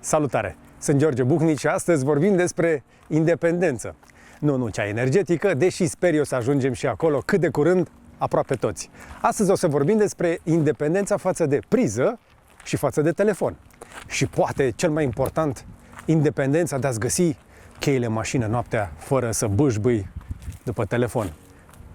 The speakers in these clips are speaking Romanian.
Salutare! Sunt George Bucnici și astăzi vorbim despre independență. Nu cea energetică, deși sper eu să ajungem și acolo cât de curând, aproape toți. Astăzi o să vorbim despre independența față de priză și față de telefon. Și poate, cel mai important, independența de a-ți găsi cheile mașină noaptea fără să bâșbâi după telefon,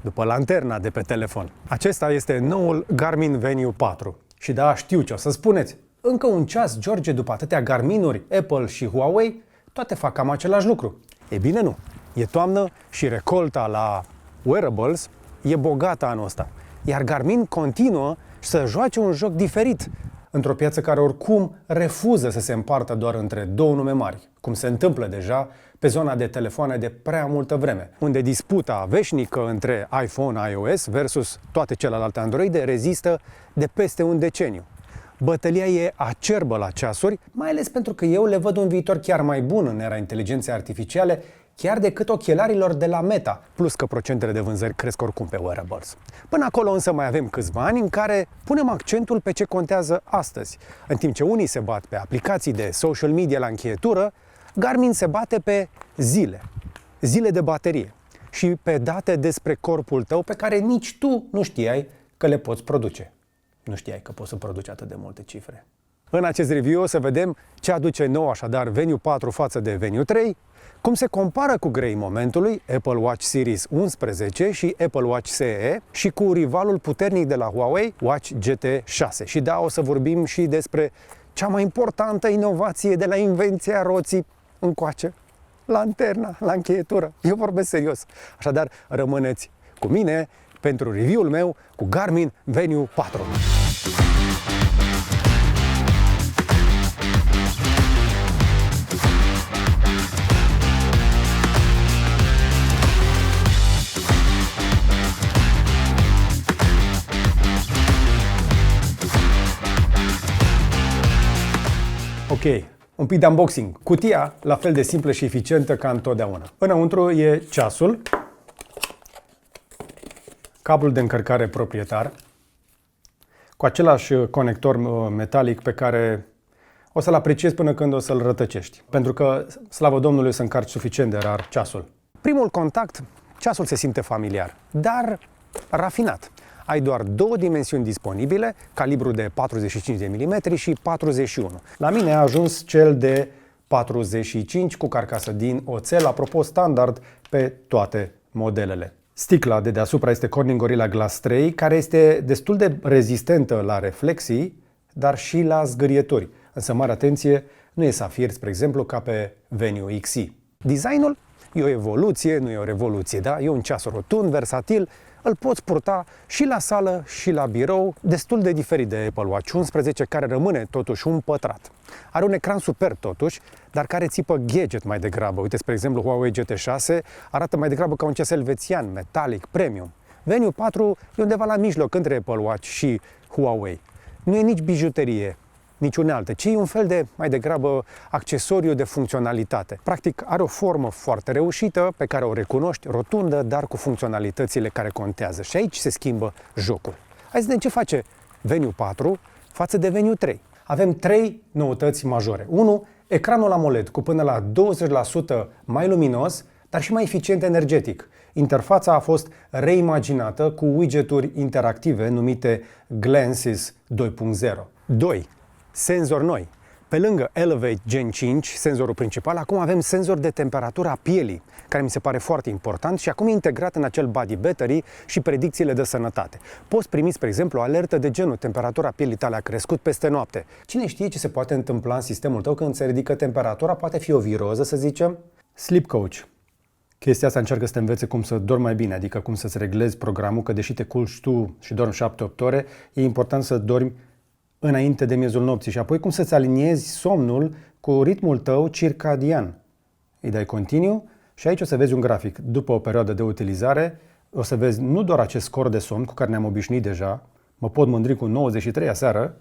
după lanterna de pe telefon. Acesta este noul Garmin Venue 4. Și da, știu ce o să spuneți. Încă un ceas, George, după atâtea Garminuri, Apple și Huawei, toate fac cam același lucru. E bine, nu. E toamnă și recolta la wearables e bogată anul ăsta. Iar Garmin continuă să joace un joc diferit într-o piață care oricum refuză să se împartă doar între două nume mari, cum se întâmplă deja pe zona de telefoane de prea multă vreme, unde disputa veșnică între iPhone, iOS versus toate celelalte Androide rezistă de peste un deceniu. Bătălia e acerbă la ceasuri, mai ales pentru că eu le văd un viitor chiar mai bun în era inteligenței artificiale, chiar decât ochelarilor de la Meta, plus că procentele de vânzări cresc oricum pe wearables. Până acolo însă mai avem câțiva ani în care punem accentul pe ce contează astăzi. În timp ce unii se bat pe aplicații de social media la încheietură, Garmin se bate pe zile de baterie și pe date despre corpul tău pe care nici tu nu știai că le poți produce. Nu știai că poți să produci atât de multe cifre. În acest review o să vedem ce aduce nou așadar Venue 4 față de Venue 3, cum se compară cu greii momentului Apple Watch Series 11 și Apple Watch SE și cu rivalul puternic de la Huawei, Watch GT 6. Și da, o să vorbim și despre cea mai importantă inovație de la invenția roții încoace, lanterna la încheietură. Eu vorbesc serios. Așadar, rămâneți cu mine pentru review-ul meu cu Garmin Venue 4. Ok, un pic de unboxing. Cutia, la fel de simplă și eficientă ca întotdeauna. Înăuntru e ceasul, cablul de încărcare proprietar, cu același conector metalic pe care o să-l apreciezi până când o să-l rătăcești. Pentru că, slavă Domnului, să încarci suficient de rar ceasul. Primul contact, ceasul se simte familiar, dar rafinat. Ai doar două dimensiuni disponibile, calibru de 45 de mm și 41. La mine a ajuns cel de 45 cu carcasă din oțel, apropo standard pe toate modelele. Sticla de deasupra este Corning Gorilla Glass 3, care este destul de rezistentă la reflexii, dar și la zgârieturi. Însă, mare atenție, nu e safir, spre exemplu, ca pe Venue XE. Designul e o evoluție, nu e o revoluție, da? E un ceas rotund, versatil, îl poți purta și la sală și la birou, destul de diferit de Apple Watch 11, care rămâne totuși un pătrat. Are un ecran superb totuși, dar care țipă gadget mai degrabă. Uite, spre exemplu, Huawei GT6 arată mai degrabă ca un ceas elvețian, metalic, premium. Venue 4 e undeva la mijloc între Apple Watch și Huawei. Nu e nici bijuterie, nici unealtă, ci e un fel de, mai degrabă, accesoriu de funcționalitate. Practic, are o formă foarte reușită, pe care o recunoști, rotundă, dar cu funcționalitățile care contează. Și aici se schimbă jocul. Hai să vedem ce face Venue 4 față de Venue 3. Avem trei noutăți majore. 1. Ecranul AMOLED cu până la 20% mai luminos, dar și mai eficient energetic. Interfața a fost reimaginată cu widgeturi interactive numite Glances 2.0. 2. Senzori noi. Pe lângă Elevate Gen 5, senzorul principal, acum avem senzor de temperatură a pielii, care mi se pare foarte important și acum e integrat în acel body battery și predicțiile de sănătate. Poți primi, spre exemplu, o alertă de genul temperatura pielii tale a crescut peste noapte. Cine știe ce se poate întâmpla în sistemul tău când se ridică temperatura? Poate fi o viroză, să zicem. Sleep Coach. Chestia asta încearcă să te învețe cum să dormi mai bine, adică cum să-ți reglezi programul, că deși te culci tu și dormi 7-8 ore, e important să dormi înainte de miezul nopții și apoi cum să-ți aliniezi somnul cu ritmul tău circadian. Îi dai continue și aici o să vezi un grafic. După o perioadă de utilizare, o să vezi nu doar acest scor de somn cu care ne-am obișnuit deja, mă pot mândri cu 93 aseară,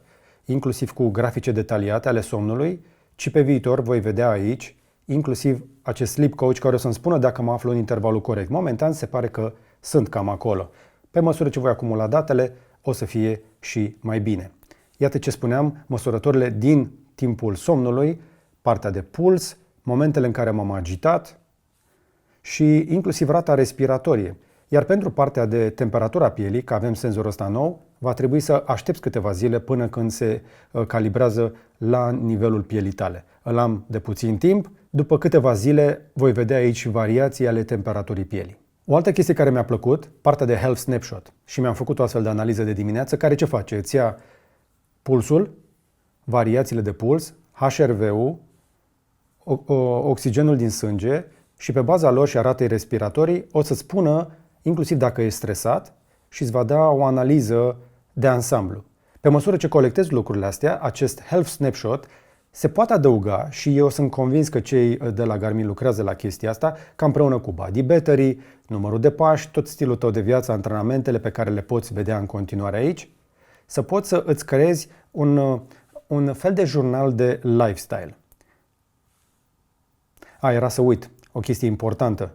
inclusiv cu grafice detaliate ale somnului, ci pe viitor voi vedea aici inclusiv acest sleep coach care o să-mi spună dacă mă aflu în intervalul corect. Momentan se pare că sunt cam acolo. Pe măsură ce voi acumula datele, o să fie și mai bine. Iată ce spuneam, măsurătorile din timpul somnului partea de puls, momentele în care m-am agitat și inclusiv rata respiratorie. Iar pentru partea de temperatura pielii, că avem senzorul ăsta nou, va trebui să aștepți câteva zile până când se calibrează la nivelul pielii tale. Îl am de puțin timp, după câteva zile voi vedea aici variații ale temperaturii pielii. O altă chestie care mi-a plăcut, partea de Health Snapshot. Și mi-am făcut o astfel de analiză de dimineață, care ce face? Îți ia pulsul, variațiile de puls, HRV-ul, oxigenul din sânge și pe baza lor și a ratei respiratorii o să-ți spună inclusiv dacă ești stresat și îți va da o analiză de ansamblu. Pe măsură ce colectezi lucrurile astea, acest Health Snapshot se poate adăuga și eu sunt convins că cei de la Garmin lucrează la chestia asta, ca împreună cu body battery, numărul de pași, tot stilul tău de viață, antrenamentele pe care le poți vedea în continuare aici, să poți să îți creezi un fel de jurnal de lifestyle. Era să uit, o chestie importantă.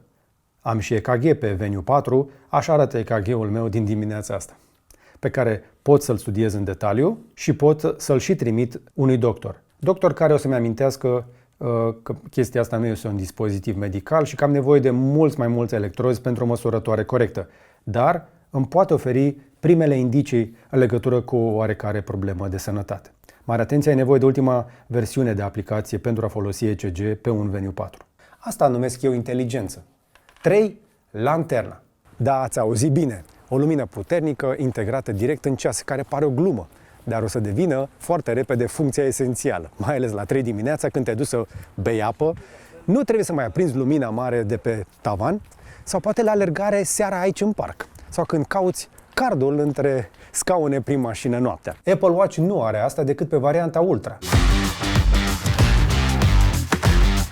Am și EKG pe Venue 4, așa arată EKG-ul meu din dimineața asta, pe care pot să-l studiez în detaliu și pot să-l și trimit unui doctor. Doctor care o să-mi amintească că chestia asta nu este un dispozitiv medical și că am nevoie de mai mulți electrozi pentru o măsurătoare corectă. Dar îmi poate oferi primele indicii în legătură cu o oarecare problemă de sănătate. Mare atenție, ai nevoie de ultima versiune de aplicație pentru a folosi ECG pe un Venue 4. Asta numesc eu inteligență. 3. Lanterna. Da, ați auzit bine. O lumină puternică integrată direct în ceas, care pare o glumă, dar o să devină foarte repede funcția esențială, mai ales la 3 dimineața când te-ai dus să bei apă. Nu trebuie să mai aprinzi lumina mare de pe tavan sau poate la alergare seara aici în parc sau când cauți cardul între scaune prin mașină noaptea. Apple Watch nu are asta decât pe varianta Ultra.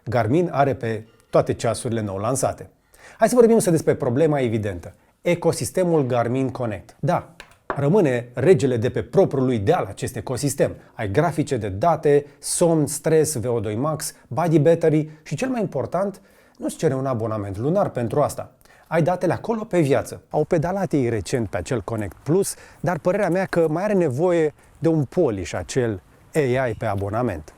Garmin are pe toate ceasurile nou lansate. Hai să vorbim însă despre problema evidentă. Ecosistemul Garmin Connect. Da, rămâne regele de pe propriul lui deal acest ecosistem. Ai grafice de date, somn, stres, VO2 max, body battery și cel mai important, nu-ți cere un abonament lunar pentru asta. Ai datele acolo pe viață. Au pedalat ei recent pe acel Connect Plus, dar părerea mea că mai are nevoie de un polish acel AI pe abonament.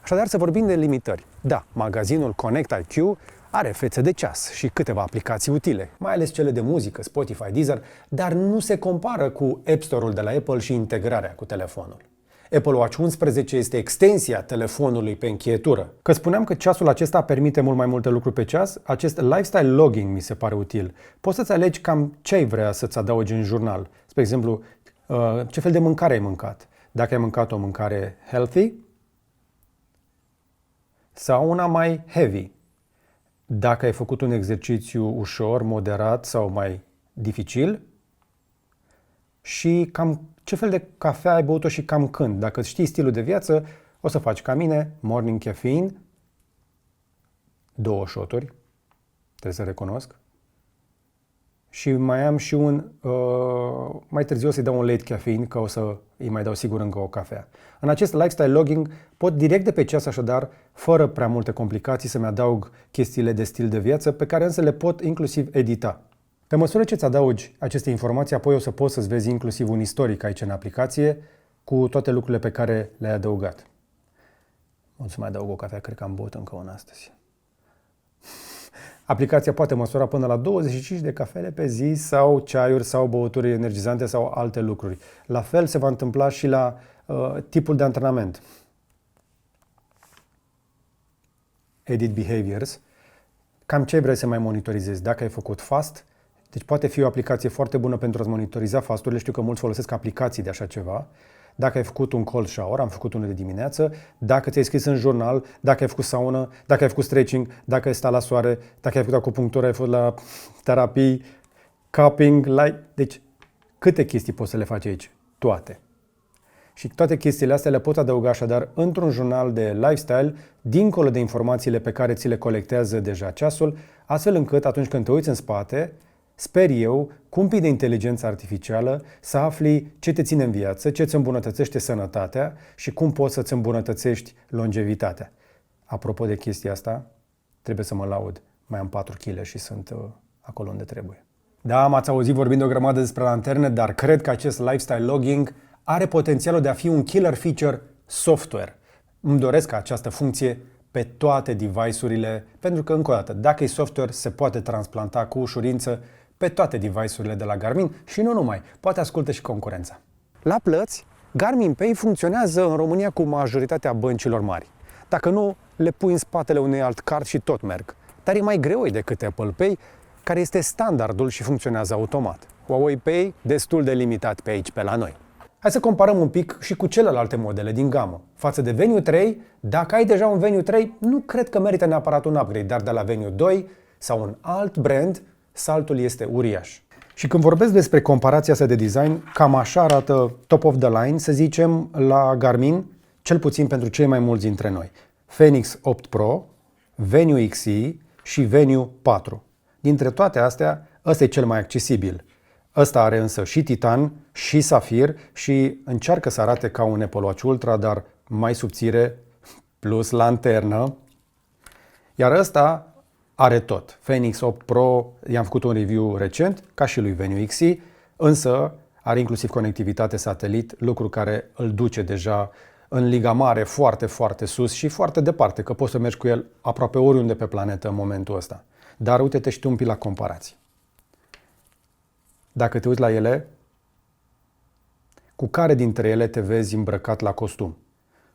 Așadar, să vorbim de limitări. Da, magazinul Connect IQ are fețe de ceas și câteva aplicații utile, mai ales cele de muzică, Spotify, Deezer, dar nu se compară cu App Store-ul de la Apple și integrarea cu telefonul. Apple Watch 11 este extensia telefonului pe încheietură. Că spuneam că ceasul acesta permite mult mai multe lucruri pe ceas, acest lifestyle logging mi se pare util. Poți să-ți alegi cam ce ai vrea să-ți adaugi în jurnal. Spre exemplu, ce fel de mâncare ai mâncat. Dacă ai mâncat o mâncare healthy sau una mai heavy. Dacă ai făcut un exercițiu ușor, moderat sau mai dificil și cam ce fel de cafea ai băut-o și cam când. Dacă știi stilul de viață, o să faci ca mine, morning caffeine, 2 shoturi, trebuie să recunosc. Și mai am și mai târziu o să-i dau un late caffeine, că o să îi mai dau sigur încă o cafea. În acest lifestyle logging pot direct de pe ceas așadar, fără prea multe complicații, să-mi adaug chestiile de stil de viață, pe care însă le pot inclusiv edita. Pe măsură ce îți adaugi aceste informații, apoi o să poți să-ți vezi inclusiv un istoric aici în aplicație cu toate lucrurile pe care le-ai adăugat. O să mai adaug o cafea, cred că am băut încă una astăzi. Aplicația poate măsura până la 25 de cafele pe zi sau ceaiuri sau băuturi energizante sau alte lucruri. La fel se va întâmpla și la tipul de antrenament. Edit Behaviors. Cam ce vrei să mai monitorizezi? Dacă ai făcut fast, deci poate fi o aplicație foarte bună pentru a-ți monitoriza fasturile. Știu că mulți folosesc aplicații de așa ceva. Dacă ai făcut un cold shower, am făcut unul de dimineață, dacă ți-ai scris în jurnal, dacă ai făcut saună, dacă ai făcut stretching, dacă ai stat la soare, dacă ai făcut acupunctură, ai făcut la terapii, cupping, deci câte chestii poți să le faci aici? Toate. Și toate chestiile astea le poți adăuga așadar într-un jurnal de lifestyle, dincolo de informațiile pe care ți le colectează deja ceasul, astfel încât atunci când te uiți în spate, sper eu, cu un pic de inteligență artificială, să afli ce te ține în viață, ce îți îmbunătățește sănătatea și cum poți să-ți îmbunătățești longevitatea. Apropo de chestia asta, trebuie să mă laud. Mai am 4 kg și sunt acolo unde trebuie. Da, m-ați auzit vorbind o grămadă despre lanterne, dar cred că acest lifestyle logging are potențialul de a fi un killer feature software. Îmi doresc această funcție pe toate device-urile, pentru că, încă o dată, dacă e software, se poate transplanta cu ușurință pe toate device-urile de la Garmin și nu numai, poate ascultă și concurența. La plăți, Garmin Pay funcționează în România cu majoritatea băncilor mari. Dacă nu, le pui în spatele unui alt card și tot merg. Dar e mai greoi decât Apple Pay, care este standardul și funcționează automat. Huawei Pay destul de limitat pe aici, pe la noi. Hai să comparăm un pic și cu celelalte modele din gamă. Față de Venue 3, dacă ai deja un Venue 3, nu cred că merită neapărat un upgrade, dar de la Venue 2 sau un alt brand, saltul este uriaș. Și când vorbesc despre comparația asta de design, cam așa arată top of the line, să zicem, la Garmin, cel puțin pentru cei mai mulți dintre noi. Fenix 8 Pro, Venue XE și Venue 4. Dintre toate astea, ăsta e cel mai accesibil. Ăsta are însă și titan, și safir și încearcă să arate ca un Apple Watch Ultra, dar mai subțire, plus lanternă. Iar ăsta are tot. Fenix 8 Pro, i-am făcut un review recent, ca și lui Venue XE, însă are inclusiv conectivitate satelit, lucru care îl duce deja în liga mare foarte, foarte sus și foarte departe, că poți să mergi cu el aproape oriunde pe planetă în momentul ăsta. Dar uite-te și tu un pic la comparații. Dacă te uiți la ele, cu care dintre ele te vezi îmbrăcat la costum?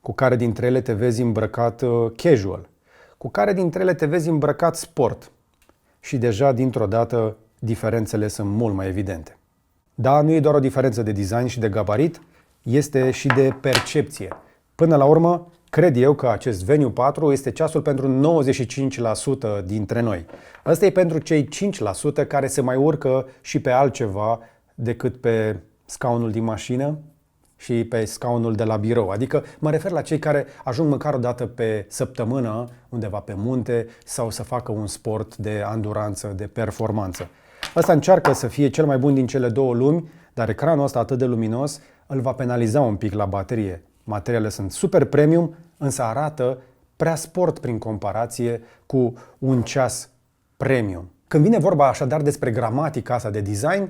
Cu care dintre ele te vezi îmbrăcat casual? Cu care dintre ele te vezi îmbrăcat sport? Și deja, dintr-o dată, diferențele sunt mult mai evidente. Da, nu e doar o diferență de design și de gabarit, este și de percepție. Până la urmă, cred eu că acest Venue 4 este ceasul pentru 95% dintre noi. Ăsta e pentru cei 5% care se mai urcă și pe altceva decât pe scaunul din mașină și pe scaunul de la birou. Adică mă refer la cei care ajung măcar o dată pe săptămână undeva pe munte sau să facă un sport de anduranță, de performanță. Ăsta încearcă să fie cel mai bun din cele două lumi, dar ecranul ăsta atât de luminos îl va penaliza un pic la baterie. Materialele sunt super premium, însă arată prea sport prin comparație cu un ceas premium. Când vine vorba așadar despre gramatica asta de design,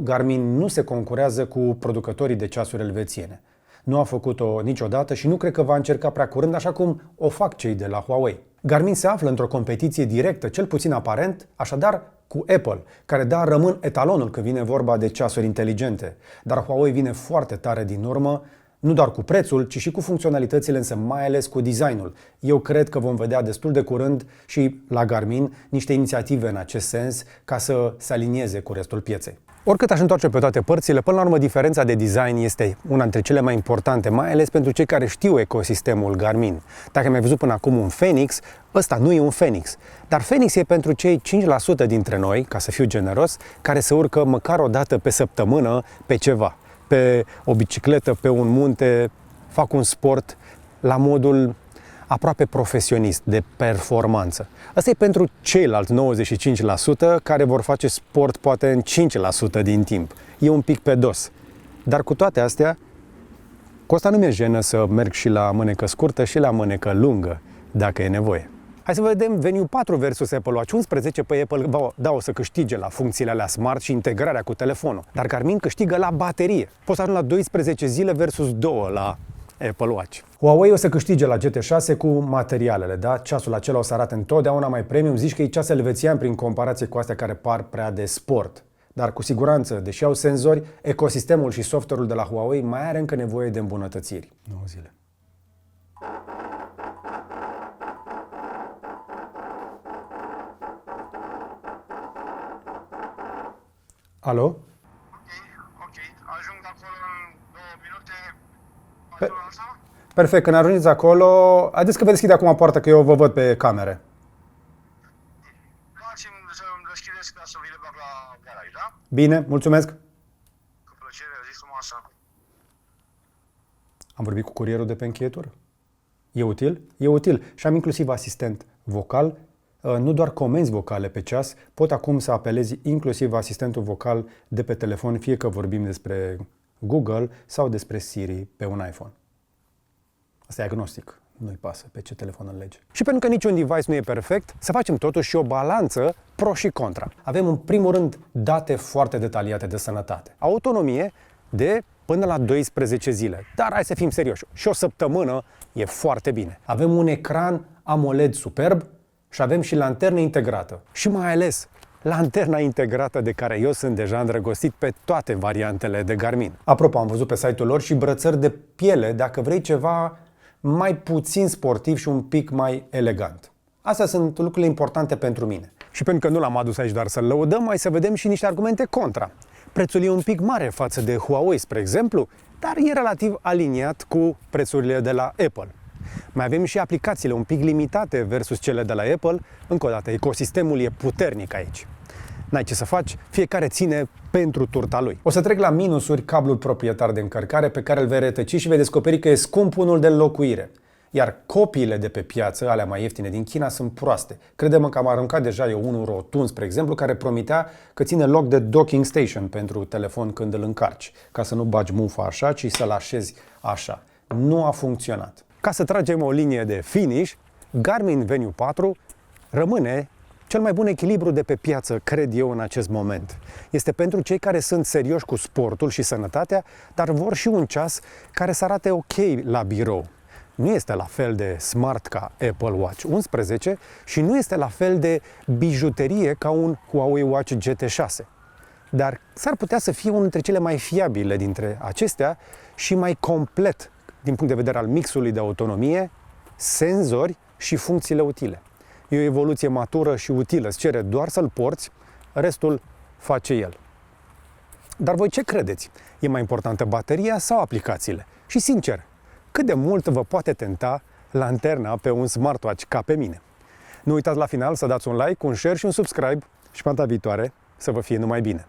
Garmin nu se concurează cu producătorii de ceasuri elvețiene. Nu a făcut-o niciodată și nu cred că va încerca prea curând, așa cum o fac cei de la Huawei. Garmin se află într-o competiție directă, cel puțin aparent, așadar cu Apple, care rămân etalonul când vine vorba de ceasuri inteligente. Dar Huawei vine foarte tare din urmă, nu doar cu prețul, ci și cu funcționalitățile, însă mai ales cu designul. Eu cred că vom vedea destul de curând și la Garmin niște inițiative în acest sens ca să se alinieze cu restul pieței. Oricât aș întoarce pe toate părțile, până la urmă diferența de design este una dintre cele mai importante, mai ales pentru cei care știu ecosistemul Garmin. Dacă mi-ai văzut până acum un Fenix, ăsta nu e un Fenix. Dar Fenix e pentru cei 5% dintre noi, ca să fiu generos, care se urcă măcar o dată pe săptămână pe ceva. Pe o bicicletă, pe un munte, fac un sport la modul aproape profesionist, de performanță. Asta e pentru ceilalți 95% care vor face sport poate în 5% din timp. E un pic pe dos. Dar cu toate astea, cu asta nu mi-e jenă să merg și la mânecă scurtă și la mânecă lungă, dacă e nevoie. Hai să vedem Venue 4 versus Apple Watch 11. Pe Apple o să câștige la funcțiile alea smart și integrarea cu telefonul. Dar Garmin câștigă la baterie. Poți să ajungi la 12 zile versus 2 la Apple Watch. Huawei o să câștige la GT6 cu materialele, da? Ceasul acela o să arate întotdeauna mai premium. Zici că e ceas elvețian prin comparație cu astea care par prea de sport. Dar cu siguranță, deși au senzori, ecosistemul și software-ul de la Huawei mai are încă nevoie de îmbunătățiri. 9 zile. Alo? Ok. Ajung acolo în 2 minute. Perfect, când ajungeți acolo, haideți că vă deschide acum poarta, că eu vă văd pe camere. Dați-mi să-mi deschideți ca să vi le bag la garaj, da? Bine, mulțumesc. Cu plăcere, zi frumoasă. Am vorbit cu curierul de pe încheietură. E util? E util. Și am inclusiv asistent vocal, nu doar comenzi vocale pe ceas, pot acum să apelezi inclusiv asistentul vocal de pe telefon, fie că vorbim despre Google sau despre Siri pe un iPhone. Asta e agnostic, nu-i pasă pe ce telefon îl lege. Și pentru că niciun device nu e perfect, să facem totuși și o balanță pro și contra. Avem în primul rând date foarte detaliate de sănătate. Autonomie de până la 12 zile. Dar hai să fim serioși. Și o săptămână E foarte bine. Avem un ecran AMOLED superb și avem și lanternă integrată. Și mai ales lanterna integrată de care eu sunt deja îndrăgostit pe toate variantele de Garmin. Apropo, am văzut pe site-ul lor și brățări de piele dacă vrei ceva mai puțin sportiv și un pic mai elegant. Astea sunt lucrurile importante pentru mine. Și pentru că nu l-am adus aici doar să-l lăudăm, mai să vedem și niște argumente contra. Prețul e un pic mare față de Huawei, spre exemplu, dar e relativ aliniat cu prețurile de la Apple. Mai avem și aplicațiile un pic limitate versus cele de la Apple. Încă o dată, ecosistemul e puternic aici. N-ai ce să faci, fiecare ține pentru turta lui. O să trec la minusuri cablul proprietar de încărcare pe care îl vei rătăci și vei descoperi că e scump unul de înlocuire. Iar copiile de pe piață, alea mai ieftine din China, sunt proaste. Crede-mă că am aruncat deja eu unul rotund, spre exemplu, care promitea că ține loc de docking station pentru telefon când îl încarci, ca să nu bagi mufa așa, ci să-l așezi așa. Nu a funcționat. Ca să tragem o linie de finish, Garmin Venue 4 rămâne cel mai bun echilibru de pe piață, cred eu, în acest moment. Este pentru cei care sunt serioși cu sportul și sănătatea, dar vor și un ceas care să arate ok la birou. Nu este la fel de smart ca Apple Watch 11 și nu este la fel de bijuterie ca un Huawei Watch GT6. Dar s-ar putea să fie unul dintre cele mai fiabile dintre acestea și mai complet din punct de vedere al mixului de autonomie, senzori și funcțiile utile. E o evoluție matură și utilă, îți cere doar să-l porți, restul face el. Dar voi ce credeți? E mai importantă bateria sau aplicațiile? Și sincer, cât de mult vă poate tenta lanterna pe un smartwatch ca pe mine? Nu uitați la final să dați un like, un share și un subscribe și pe data viitoare să vă fie numai bine!